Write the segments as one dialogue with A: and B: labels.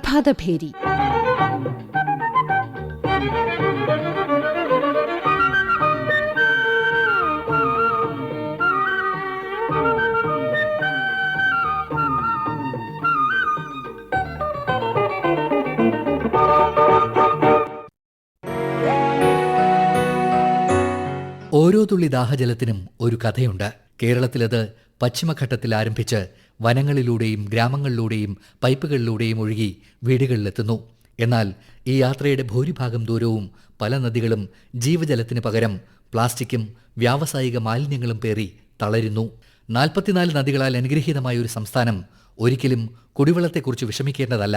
A: പ്രഭാതഭേരി.
B: ഓരോ തുള്ളി ദാഹജലത്തിനും ഒരു കഥയുണ്ട്. കേരളത്തിലത് പശ്ചിമഘട്ടത്തിൽ ആരംഭിച്ച് വനങ്ങളിലൂടെയും ഗ്രാമങ്ങളിലൂടെയും പൈപ്പുകളിലൂടെയും ഒഴുകി വീടുകളിലെത്തുന്നു. എന്നാൽ ഈ യാത്രയുടെ ഭൂരിഭാഗം ദൂരവും പല നദികളും ജീവജലത്തിന് പകരം പ്ലാസ്റ്റിക്കും വ്യാവസായിക മാലിന്യങ്ങളും പേറി തളരുന്നു. 44 നദികളാൽ അനുഗ്രഹീതമായ ഒരു സംസ്ഥാനം ഒരിക്കലും കുടിവെള്ളത്തെക്കുറിച്ച് വിഷമിക്കേണ്ടതല്ല.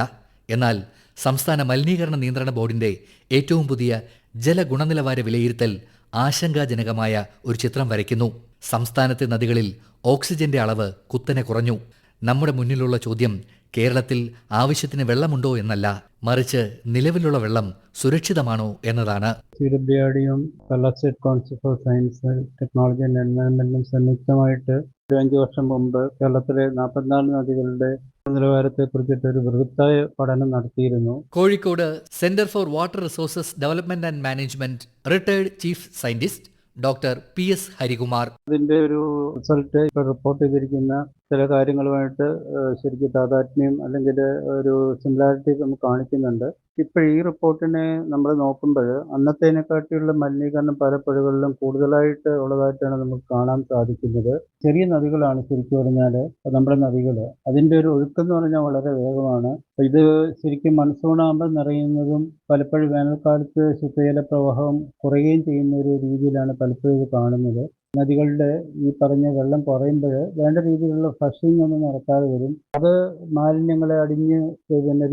B: എന്നാൽ സംസ്ഥാന മലിനീകരണ നിയന്ത്രണ ബോർഡിന്റെ ഏറ്റവും പുതിയ ജലഗുണനിലവാര വിലയിരുത്തൽ ആശങ്കാജനകമായ ഒരു ചിത്രം വരയ്ക്കുന്നു. സംസ്ഥാനത്തെ നദികളിൽ ഓക്സിജന്റെ അളവ് കുത്തനെ കുറഞ്ഞു. നമ്മുടെ മുന്നിലുള്ള ചോദ്യം കേരളത്തിൽ ആവശ്യത്തിന് വെള്ളമുണ്ടോ എന്നല്ല, മറിച്ച് നിലവിലുള്ള വെള്ളം സുരക്ഷിതമാണോ എന്നതാണ്.
C: CWRDയും Kerala state council for science, technology and എൻവയോൺമെന്റും സംയുക്തമായിട്ട് 5 വർഷം മുമ്പ് കേരളത്തിലെ 44 നദികളുടെ നിലവാരത്തെക്കുറിച്ചിട്ട് ഒരു ബൃഹത്തായ പഠനം നടത്തിയിരുന്നു.
B: Kozhikode centre for water resources development and management retired chief scientist doctor PS Harikumar.
C: അതിന്റെ ഒരു റിസൾട്ട് ഇപ്പോൾ റിപ്പോർട്ട് ചെയ്തിരിക്കുന്ന ചില കാര്യങ്ങളുമായിട്ട് ശരിക്കും താതാത്മ്യം അല്ലെങ്കിൽ ഒരു സിമിലാരിറ്റി നമുക്ക് കാണിക്കുന്നുണ്ട്. ഇപ്പോൾ ഈ റിപ്പോർട്ടിനെ നമ്മൾ നോക്കുമ്പോൾ അന്നത്തേനെക്കാട്ടിയുള്ള മലിനീകരണം പല പുഴകളിലും കൂടുതലായിട്ട് ഉള്ളതായിട്ടാണ് നമുക്ക് കാണാൻ സാധിക്കുന്നത്. ചെറിയ നദികളാണ് ശരിക്കും പറഞ്ഞാൽ നമ്മുടെ നദികൾ. അതിൻ്റെ ഒരു ഒഴുക്കെന്ന് പറഞ്ഞാൽ വളരെ വേഗമാണ്. ഇത് ശരിക്കും മൺസൂൺ ആകുമ്പോൾ നിറയുന്നതും പലപ്പോഴും വേനൽക്കാലത്ത് ശുദ്ധജല പ്രവാഹം കുറയുകയും ചെയ്യുന്ന ഒരു രീതിയിലാണ് പലപ്പോഴും ഇത് കാണുന്നത്. നദികളുടെ ഈ പറഞ്ഞ വെള്ളം കുറയുമ്പോൾ വേണ്ട രീതിയിലുള്ള ഫ്ലഷിംഗ് ഒന്നും നടക്കാതെ വരും. അത് മാലിന്യങ്ങളെ അടിഞ്ഞ്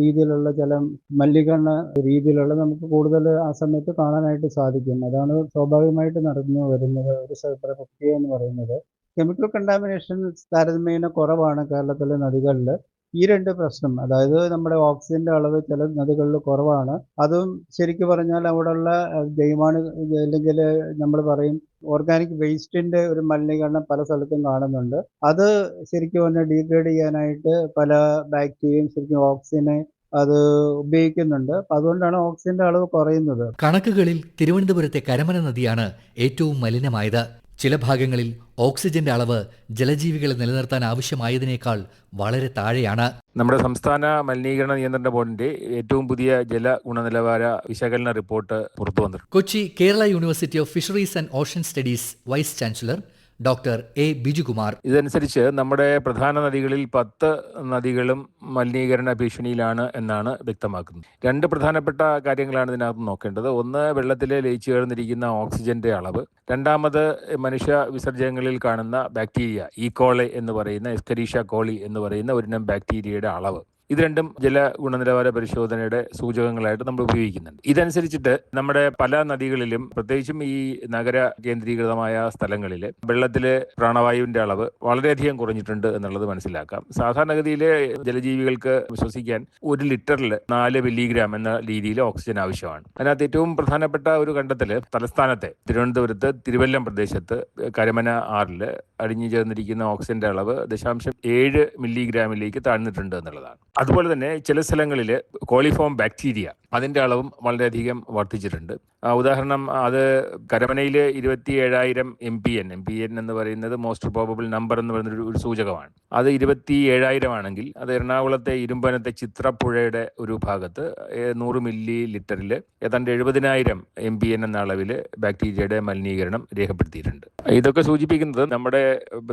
C: രീതിയിലുള്ള ജലം മലിനീകരണ രീതിയിലുള്ള നമുക്ക് കൂടുതൽ ആ സമയത്ത് കാണാനായിട്ട് സാധിക്കും. അതാണ് സ്വാഭാവികമായിട്ട് നടന്നു വരുന്നത് ഒരു പ്രക്രിയ എന്ന് പറയുന്നത്. കെമിക്കൽ കണ്ടാമിനേഷൻ താരതമ്യേന കുറവാണ് കേരളത്തിലെ നദികളിൽ. ഈ 2 പ്രശ്നം, അതായത് നമ്മുടെ ഓക്സിജന്റെ അളവ് ചില നദികളിൽ കുറവാണ്. അതും ശരിക്കും പറഞ്ഞാൽ അവിടെയുള്ള ജൈവാണു അല്ലെങ്കിൽ നമ്മൾ പറയും ഓർഗാനിക് വേസ്റ്റിന്റെ ഒരു മലിനീകരണം പല സ്ഥലത്തും കാണുന്നുണ്ട്. അത് ശരിക്കും പറഞ്ഞാൽ ഡീഗ്രേഡ് ചെയ്യാനായിട്ട് പല ബാക്ടീരിയയും ശരിക്കും ഓക്സിജനെ അത് ഉപയോഗിക്കുന്നുണ്ട്. അതുകൊണ്ടാണ് ഓക്സിജന്റെ അളവ് കുറയുന്നത്.
B: കണക്കുകളിൽ തിരുവനന്തപുരത്തെ കരമന നദിയാണ് ഏറ്റവും മലിനമായത്. ചില ഭാഗങ്ങളിൽ ഓക്സിജന്റെ അളവ് ജലജീവികളെ നിലനിർത്താൻ ആവശ്യമായതിനേക്കാൾ വളരെ താഴെയാണ്.
D: നമ്മുടെ സംസ്ഥാന മലിനീകരണ നിയന്ത്രണ ബോർഡിന്റെ ഏറ്റവും പുതിയ ജല ഗുണനിലവാര വിശകലന റിപ്പോർട്ട് പുറത്തു വന്നിട്ടുണ്ട്.
B: Kochi Kerala university of fisheries and ocean studies vice chancellor doctor A. Bijukumar.
D: ഇതനുസരിച്ച് നമ്മുടെ പ്രധാന നദികളിൽ 10 നദികളും മലിനീകരണ ഭീഷണിയിലാണ് എന്നാണ് വ്യക്തമാക്കുന്നത്. 2 പ്രധാനപ്പെട്ട കാര്യങ്ങളാണ് ഇതിനകത്ത് നോക്കേണ്ടത്. ഒന്ന്, വെള്ളത്തിലെ ലയിച്ചു ചേർന്നിരിക്കുന്ന ഓക്സിജന്റെ അളവ്. രണ്ടാമത്, മനുഷ്യ വിസർജനങ്ങളിൽ കാണുന്ന ബാക്ടീരിയ ഈക്കോളി എന്ന് പറയുന്ന എസ്കരീഷ്യ കോളി എന്ന് പറയുന്ന ഒരിനം ബാക്ടീരിയയുടെ അളവ്. ഇത് രണ്ടും ജല ഗുണനിലവാര പരിശോധനയുടെ സൂചകങ്ങളായിട്ട് നമ്മൾ ഉപയോഗിക്കുന്നുണ്ട്. ഇതനുസരിച്ചിട്ട് നമ്മുടെ പല നദികളിലും, പ്രത്യേകിച്ചും ഈ നഗര കേന്ദ്രീകൃതമായ സ്ഥലങ്ങളിൽ വെള്ളത്തിലെ പ്രാണവായുവിന്റെ അളവ് വളരെയധികം കുറഞ്ഞിട്ടുണ്ട് എന്നുള്ളത് മനസ്സിലാക്കാം. സാധാരണഗതിയിൽ ജലജീവികൾക്ക് ശ്വസിക്കാൻ 1 ലിറ്ററിൽ 4 മില്ലിഗ്രാം എന്ന രീതിയിൽ ഓക്സിജൻ ആവശ്യമാണ്. അതിനകത്ത് ഏറ്റവും പ്രധാനപ്പെട്ട ഒരു കണ്ടെത്തൽ തലസ്ഥാനത്തെ തിരുവനന്തപുരത്ത് തിരുവല്ലം പ്രദേശത്ത് കരമന ആറിൽ അടിഞ്ഞു ചേർന്നിരിക്കുന്ന ഓക്സിജന്റെ അളവ് 0.7 മില്ലിഗ്രാമിലേക്ക് താഴ്ന്നിട്ടുണ്ട് എന്നുള്ളതാണ്. അതുപോലെ തന്നെ ചില സ്ഥലങ്ങളിൽ കോളിഫോം ബാക്ടീരിയ അതിൻ്റെ അളവും വളരെയധികം വർദ്ധിച്ചിട്ടുണ്ട്. ഉദാഹരണം, അത് കരമനയിൽ 27,000 MPN എന്ന് പറയുന്നത് മോസ്റ്റ് പ്രോബബിൾ നമ്പർ എന്ന് പറയുന്ന ഒരു സൂചകമാണ്. അത് 27,000 ആണെങ്കിൽ അത് എറണാകുളത്തെ ഇരുമ്പനത്തെ ചിത്രപ്പുഴയുടെ ഒരു ഭാഗത്ത് 100 മില്ലി ലിറ്ററിൽ ഏതാണ്ട് 70,000 MPN എന്ന അളവിൽ ബാക്ടീരിയയുടെ മലിനീകരണം രേഖപ്പെടുത്തിയിട്ടുണ്ട്. ഇതൊക്കെ സൂചിപ്പിക്കുന്നത് നമ്മുടെ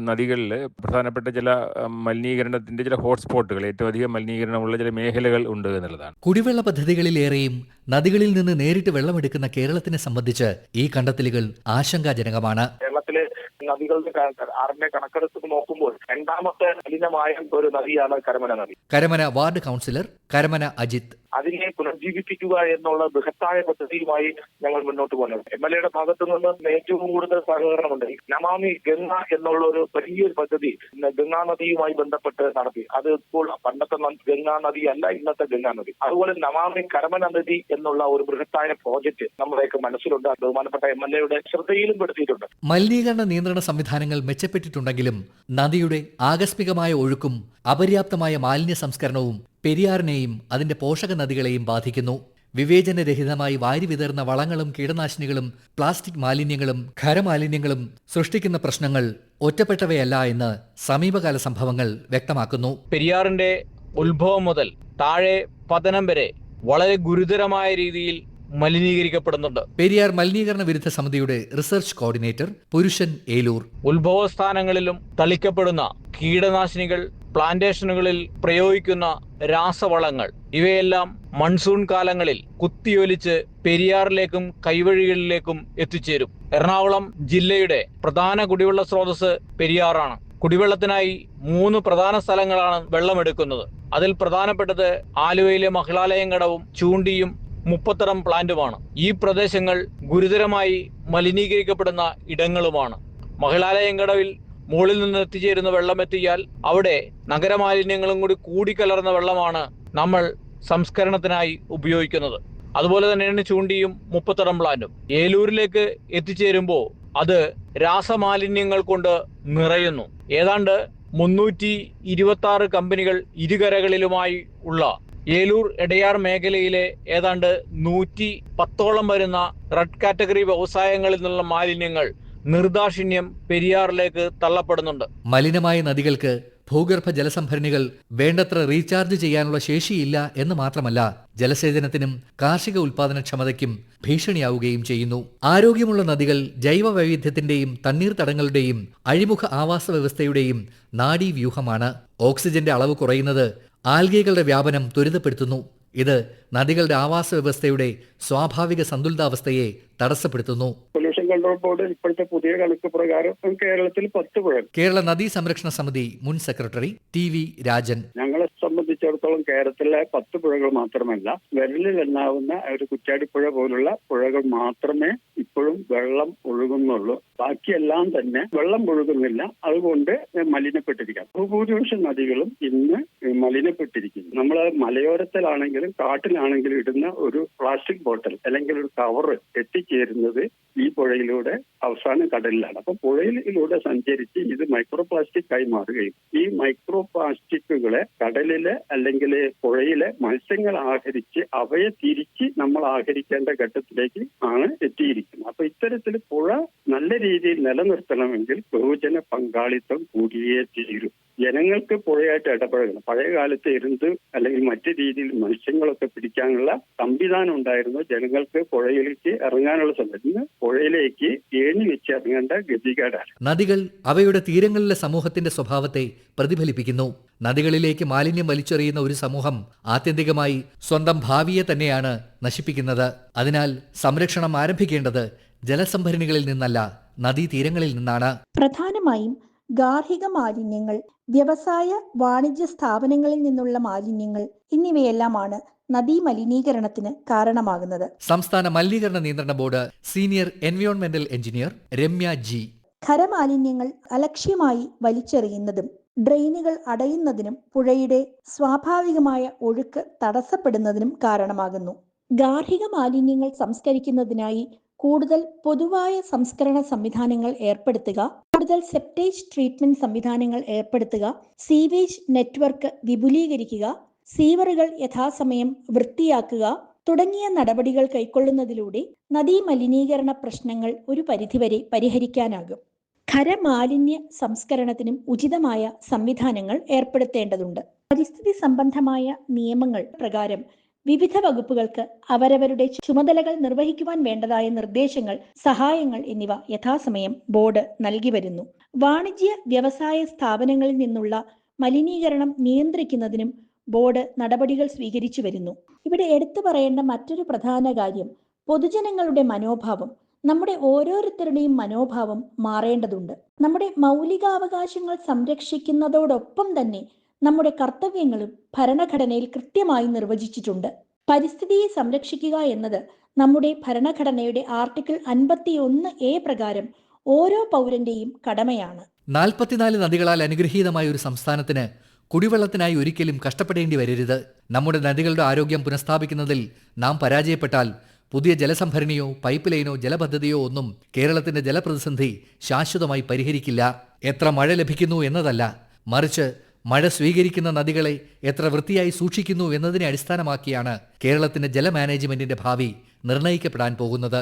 D: നദികളിൽ പ്രധാനപ്പെട്ട ചില മലിനീകരണത്തിന്റെ ചില ഹോട്ട്സ്പോട്ടുകൾ, ഏറ്റവും അധികം മലിനീകരണമുള്ള ചില മേഖലകൾ ഉണ്ട് എന്നുള്ളതാണ്.
B: കുടിവെള്ള പദ്ധതികളിലേറെയും നദികളിൽ നിന്ന് നേരിട്ട് വെള്ളമെടുക്കുന്ന കേരളത്തിനെ സംബന്ധിച്ച് ഈ കണ്ടെത്തലുകൾ ആശങ്കാജനകമാണ്.
E: കേരളത്തിലെ നദികളുടെ ആറിന്റെ കണക്കെടുത്ത് നോക്കുമ്പോൾ 2ാമത്തെ മലിനമായ ഒരു നദിയാണ് കരമന നദി.
B: Karamana ward councillor Karamana Ajith.
E: അതിനെ പുനർജീവിപ്പിക്കുക എന്നുള്ള ബൃഹത്തായ പദ്ധതിയുമായി ഞങ്ങൾ മുന്നോട്ട് പോകുന്നത്. MLAയുടെ ഭാഗത്തു നിന്ന് ഏറ്റവും കൂടുതൽ സഹകരണമുണ്ട്. നമാമി ഗംഗ എന്നുള്ള ഒരു വലിയൊരു പദ്ധതി ഗംഗാ നദിയുമായി ബന്ധപ്പെട്ട് നടത്തി. അത് ഇപ്പോൾ പണ്ടത്തെ ഗംഗാ നദി അല്ല, ഇന്നത്തെ ഗംഗാ നദി. അതുപോലെ നമാമി കരമന നദി എന്നുള്ള ഒരു ബൃഹത്തായ പ്രോജക്റ്റ് നമ്മുടെയൊക്കെ മനസ്സിലുണ്ട്. ബഹുമാനപ്പെട്ട MLAയുടെ ശ്രദ്ധയിലും പെടുത്തിയിട്ടുണ്ട്.
B: മലിനീകരണ നിയന്ത്രണ സംവിധാനങ്ങൾ മെച്ചപ്പെട്ടിട്ടുണ്ടെങ്കിലും നദിയുടെ ആകസ്മികമായ ഒഴുക്കും അപര്യാപ്തമായ മാലിന്യ സംസ്കരണവും പെരിയാറിനെയും അതിന്റെ പോഷക നദികളെയും ബാധിക്കുന്നു. വിവേചനരഹിതമായി വാരി വിതർന്ന വളങ്ങളും കീടനാശിനികളും പ്ലാസ്റ്റിക് മാലിന്യങ്ങളും ഖരമാലിന്യങ്ങളും സൃഷ്ടിക്കുന്ന പ്രശ്നങ്ങൾ ഒറ്റപ്പെട്ടവയല്ല എന്ന് സമീപകാല സംഭവങ്ങൾ വ്യക്തമാക്കുന്നു.
A: പെരിയാറിന്റെ ഉത്ഭവം മുതൽ താഴെ പതനം വരെ വളരെ ഗുരുതരമായ രീതിയിൽ മലിനീകരിക്കപ്പെടുന്നുണ്ട്.
B: പെരിയാർ മലിനീകരണ വിരുദ്ധ സമിതിയുടെ റിസർച്ച് കോർഡിനേറ്റർ പുരുഷൻ ഏലൂർ.
A: ഉത്ഭവസ്ഥാനങ്ങളിലും തളിക്കപ്പെടുന്ന കീടനാശിനികൾ, പ്ലാന്റേഷനുകളിൽ പ്രയോഗിക്കുന്ന രാസവളങ്ങൾ ഇവയെല്ലാം മൺസൂൺ കാലങ്ങളിൽ കുത്തിയൊലിച്ച് പെരിയാറിലേക്കും കൈവഴികളിലേക്കും എത്തിച്ചേരും. എറണാകുളം ജില്ലയുടെ പ്രധാന കുടിവെള്ള സ്രോതസ് പെരിയാറാണ്. കുടിവെള്ളത്തിനായി 3 പ്രധാന സ്ഥലങ്ങളാണ് വെള്ളമെടുക്കുന്നത്. അതിൽ പ്രധാനപ്പെട്ടത് ആലുവയിലെ മഹിളാലയം കടവും ചൂണ്ടിയും മുപ്പത്തറം പ്ലാന്റുമാണ്. ഈ പ്രദേശങ്ങൾ ഗുരുതരമായി മലിനീകരിക്കപ്പെടുന്ന ഇടങ്ങളുമാണ്. മഹിളാലയം കടവിൽ മുകളിൽ നിന്ന് എത്തിച്ചേരുന്ന വെള്ളം എത്തിയാൽ അവിടെ നഗരമാലിന്യങ്ങളും കൂടി കൂടിക്കലർന്ന വെള്ളമാണ് നമ്മൾ സംസ്കരണത്തിനായി ഉപയോഗിക്കുന്നത്. അതുപോലെ തന്നെയാണ് ചൂണ്ടിയും മുപ്പത്തറം പ്ലാന്റും. ഏലൂരിലേക്ക് എത്തിച്ചേരുമ്പോൾ അത് രാസമാലിന്യങ്ങൾ കൊണ്ട് നിറയുന്നു. ഏതാണ്ട് 326 കമ്പനികൾ ഇരുകരകളിലുമായി ഉള്ള ഏലൂർ എടയാർ മേഖലയിലെ ഏതാണ്ട് 110ഓളം വരുന്ന റെഡ് കാറ്റഗറി വ്യവസായങ്ങളിൽ നിന്നുള്ള മാലിന്യങ്ങൾ നിർദാക്ഷിണ്യം പെരിയാറിലേക്ക് തള്ളപ്പെടുന്നുണ്ട്.
B: മലിനമായ നദികൾക്ക് ഭൂഗർഭ ജലസംഭരണികൾ വേണ്ടത്ര റീചാർജ് ചെയ്യാനുള്ള ശേഷിയില്ല എന്ന് മാത്രമല്ല, ജലസേചനത്തിനും കാർഷിക ഉൽപാദനക്ഷമതയ്ക്കും ഭീഷണിയാവുകയും ചെയ്യുന്നു. ആരോഗ്യമുള്ള നദികൾ ജൈവ വൈവിധ്യത്തിന്റെയും തണ്ണീർത്തടങ്ങളുടെയും അഴിമുഖ ആവാസ വ്യവസ്ഥയുടെയും നാഡീവ്യൂഹമാണ്. ഓക്സിജന്റെ അളവ് കുറയുന്നത് ആൽഗകളുടെ വ്യാപനം ത്വരിതപ്പെടുത്തുന്നു. ഇത് നദികളുടെ ആവാസ വ്യവസ്ഥയുടെ സ്വാഭാവിക സന്തുലിതാവസ്ഥയെ തടസ്സപ്പെടുത്തുന്നു.
F: പൊല്യൂഷൻ കൺട്രോൾ ബോർഡ് ഇപ്പോഴത്തെ പുതിയ കണക്ക് പ്രകാരം കേരളത്തിൽ 10 പുഴ.
B: കേരള നദീ സംരക്ഷണ സമിതി മുൻ സെക്രട്ടറി TV രാജൻ.
F: ഞങ്ങളെ സംബന്ധിച്ചിടത്തോളം കേരളത്തിലെ 10 പുഴകൾ മാത്രമല്ല, വിരലിൽ എണ്ണാവുന്ന ഒരു കുറ്റാടിപ്പുഴ പോലുള്ള പുഴകൾ മാത്രമേ ഇപ്പോഴും വെള്ളം ഒഴുകുന്നുള്ളൂ. ബാക്കിയെല്ലാം തന്നെ വെള്ളം ഒഴുകുന്നില്ല. അതുകൊണ്ട് മലിനപ്പെട്ടിരിക്കാം. ഭൂരിപക്ഷ നദികളും ഇന്ന് മലിനപ്പെട്ടിരിക്കുന്നു. നമ്മൾ മലയോരത്തിലാണെങ്കിലും കാട്ടിലാണെങ്കിലും ഇടുന്ന ഒരു പ്ലാസ്റ്റിക് ബോട്ടിൽ അല്ലെങ്കിൽ ഒരു കവർ എത്തിച്ചേരുന്നത് ഈ പുഴയിലൂടെ അവസാന കടലിലാണ്. അപ്പൊ പുഴയിലൂടെ സഞ്ചരിച്ച് ഇത് മൈക്രോ പ്ലാസ്റ്റിക് ആയി മാറുകയും ഈ മൈക്രോ പ്ലാസ്റ്റിക്കുകളെ കടലിലെ അല്ലെങ്കിൽ പുഴയിലെ മത്സ്യങ്ങൾ ആഹരിച്ച് അവയെ തിരിച്ച് നമ്മൾ ആഹരിക്കേണ്ട ഘട്ടത്തിലേക്ക് ആണ് എത്തിയിരിക്കുന്നത്. അപ്പൊ ഇത്തരത്തിൽ പുഴ നല്ല രീതിയിൽ നിലനിർത്തണമെങ്കിൽ ബഹുജന പങ്കാളിത്തം കൂടിയേ തീരും. ജനങ്ങൾക്ക് പുഴയായിട്ട് ഇടപഴകണം. പഴയ കാലത്ത് എരുന്ത് അല്ലെങ്കിൽ മറ്റു രീതിയിൽ മത്സ്യങ്ങളൊക്കെ പിടിക്കാനുള്ള സംവിധാനം ഉണ്ടായിരുന്നു. ജനങ്ങൾക്ക് പുഴയിലേക്ക് ഇറങ്ങാനുള്ള സമയത്ത് പുഴയിലേക്ക് ഏണി വെച്ച് ഇറങ്ങേണ്ട ഗതികേടാണ്.
B: നദികൾ അവയുടെ തീരങ്ങളിലെ സമൂഹത്തിന്റെ സ്വഭാവത്തെ പ്രതിഫലിപ്പിക്കുന്നു. നദികളിലേക്ക് മാലിന്യം വലിച്ചെറിയുന്ന ഒരു സമൂഹം ആത്യന്തികമായി സ്വന്തം ഭാവിയെ തന്നെയാണ് നശിപ്പിക്കുന്നത്. അതിനാൽ സംരക്ഷണം ആരംഭിക്കേണ്ടത് ജലസംഭരണികളിൽ നിന്നല്ല, നദീതീരങ്ങളിൽ നിന്നാണ്.
G: പ്രധാനമായും ഗാർഹിക മാലിന്യങ്ങൾ, വ്യവസായ വാണിജ്യ സ്ഥാപനങ്ങളിൽ നിന്നുള്ള മാലിന്യങ്ങൾ എന്നിവയെല്ലാമാണ് നദീ മലിനീകരണത്തിന് കാരണമാകുന്നത്.
B: സംസ്ഥാന മലിനീകരണ നിയന്ത്രണ ബോർഡ് സീനിയർ എൻവയോൺമെന്റൽ എഞ്ചിനീയർ രമ്യ G.
G: ഖരമാലിന്യങ്ങൾ അലക്ഷ്യമായി വലിച്ചെറിയുന്നതും ഡ്രെയിനുകൾ അടയുന്നതിനും പുഴയുടെ സ്വാഭാവികമായ ഒഴുക്ക് തടസ്സപ്പെടുന്നതിനും കാരണമാകുന്നു. ഗാർഹിക മാലിന്യങ്ങൾ സംസ്കരിക്കുന്നതിനായി കൂടുതൽ പൊതുവായ സംസ്കരണ സംവിധാനങ്ങൾ ഏർപ്പെടുത്തുക, കൂടുതൽ സെപ്റ്റേജ് ട്രീറ്റ്മെന്റ് സംവിധാനങ്ങൾ ഏർപ്പെടുത്തുക, സീവേജ് നെറ്റ്വർക്ക് വിപുലീകരിക്കുക, സീവറുകൾ യഥാസമയം വൃത്തിയാക്കുക തുടങ്ങിയ നടപടികൾ കൈക്കൊള്ളുന്നതിലൂടെ നദീ മലിനീകരണ പ്രശ്നങ്ങൾ ഒരു പരിധിവരെ പരിഹരിക്കാനാകും. ഖരമാലിന്യ സംസ്കരണത്തിനും ഉചിതമായ സംവിധാനങ്ങൾ ഏർപ്പെടുത്തേണ്ടതുണ്ട്. പരിസ്ഥിതി സംബന്ധമായ നിയമങ്ങൾ പ്രകാരം വിവിധ വകുപ്പുകൾക്ക് അവരവരുടെ ചുമതലകൾ നിർവഹിക്കുവാൻ വേണ്ടതായ നിർദ്ദേശങ്ങൾ, സഹായങ്ങൾ എന്നിവ യഥാസമയം ബോർഡ് നൽകി വരുന്നു. വാണിജ്യ വ്യവസായ സ്ഥാപനങ്ങളിൽ നിന്നുള്ള മലിനീകരണം നിയന്ത്രിക്കുന്നതിനും ബോർഡ് നടപടികൾ സ്വീകരിച്ചു വരുന്നു. ഇവിടെ എടുത്തു പറയേണ്ട മറ്റൊരു പ്രധാന കാര്യം പൊതുജനങ്ങളുടെ മനോഭാവം. നമ്മുടെ ഓരോരുത്തരുടെയും മനോഭാവം മാറേണ്ടതുണ്ട്. നമ്മുടെ മൗലികാവകാശങ്ങൾ സംരക്ഷിക്കുന്നതോടൊപ്പം തന്നെ നമ്മുടെ കർത്തവ്യങ്ങളും ഭരണഘടനയിൽ കൃത്യമായി നിർവചിച്ചിട്ടുണ്ട്. പരിസ്ഥിതിയെ സംരക്ഷിക്കുക എന്നത് നമ്മുടെ ഭരണഘടനയുടെ ആർട്ടിക്കിൾ 51A പ്രകാരം ഓരോ പൗരന്റെയും കടമയാണ്.
B: 44 നദികളാൽ അനുഗ്രഹീതമായ ഒരു സംസ്ഥാനത്തിന് കുടിവെള്ളത്തിനായി ഒരിക്കലും കഷ്ടപ്പെടേണ്ടി വരരുത്. നമ്മുടെ നദികളുടെ ആരോഗ്യം പുനഃസ്ഥാപിക്കുന്നതിൽ നാം പരാജയപ്പെട്ടാൽ പുതിയ ജലസംഭരണിയോ പൈപ്പ് ലൈനോ ജലപദ്ധതിയോ ഒന്നും കേരളത്തിന്റെ ജലപ്രതിസന്ധി ശാശ്വതമായി പരിഹരിക്കില്ല. എത്ര മഴ ലഭിക്കുന്നു എന്നതല്ല, മറിച്ച് മഴ സ്വീകരിക്കുന്ന നദികളെ എത്ര വൃത്തിയായി സൂക്ഷിക്കുന്നു എന്നതിനെ അടിസ്ഥാനമാക്കിയാണ് കേരളത്തിന്റെ ജല മാനേജ്മെന്റിന്റെ ഭാവി നിർണ്ണയിക്കപ്പെടാൻ പോകുന്നത്.